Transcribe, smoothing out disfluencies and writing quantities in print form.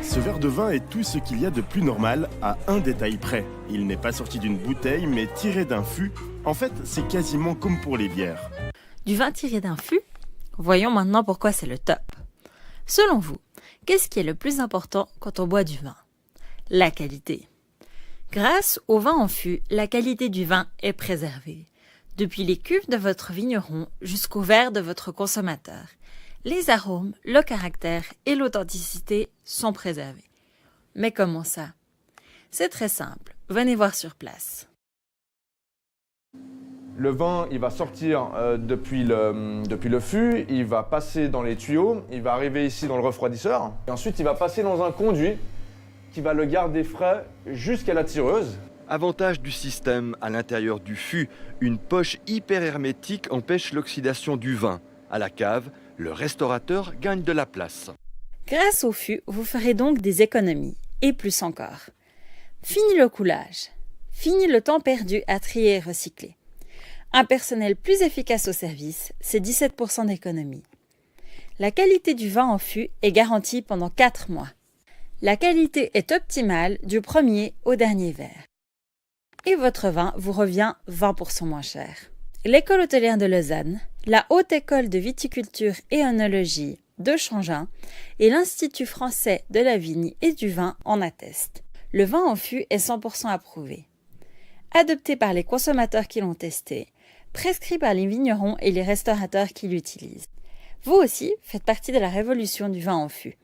Ce verre de vin est tout ce qu'il y a de plus normal, à un détail près. Il n'est pas sorti d'une bouteille, mais tiré d'un fût. En fait, c'est quasiment comme pour les bières. Du vin tiré d'un fût? Voyons maintenant pourquoi c'est le top. Selon vous, qu'est-ce qui est le plus important quand on boit du vin? La qualité. Grâce au vin en fût, la qualité du vin est préservée. Depuis les cuves de votre vigneron jusqu'au verre de votre consommateur, les arômes, le caractère et l'authenticité sont préservés. Mais comment ça? C'est très simple, venez voir sur place. Le vin, il va sortir depuis le fût, il va passer dans les tuyaux, il va arriver ici dans le refroidisseur. Et ensuite, il va passer dans un conduit qui va le garder frais jusqu'à la tireuse. Avantage du système, à l'intérieur du fût, une poche hyper hermétique empêche l'oxydation du vin. À la cave, le restaurateur gagne de la place. Grâce au fût, vous ferez donc des économies, et plus encore. Fini le coulage, fini le temps perdu à trier et recycler. Un personnel plus efficace au service, c'est 17% d'économie. La qualité du vin en fût est garantie pendant 4 mois. La qualité est optimale du premier au dernier verre. Et votre vin vous revient 20% moins cher. L'École hôtelière de Lausanne, la Haute École de viticulture et œnologie de Changin et l'Institut français de la vigne et du vin en attestent. Le vin en fût est 100% approuvé. Adopté par les consommateurs qui l'ont testé, prescrit par les vignerons et les restaurateurs qui l'utilisent. Vous aussi faites partie de la révolution du vin en fût.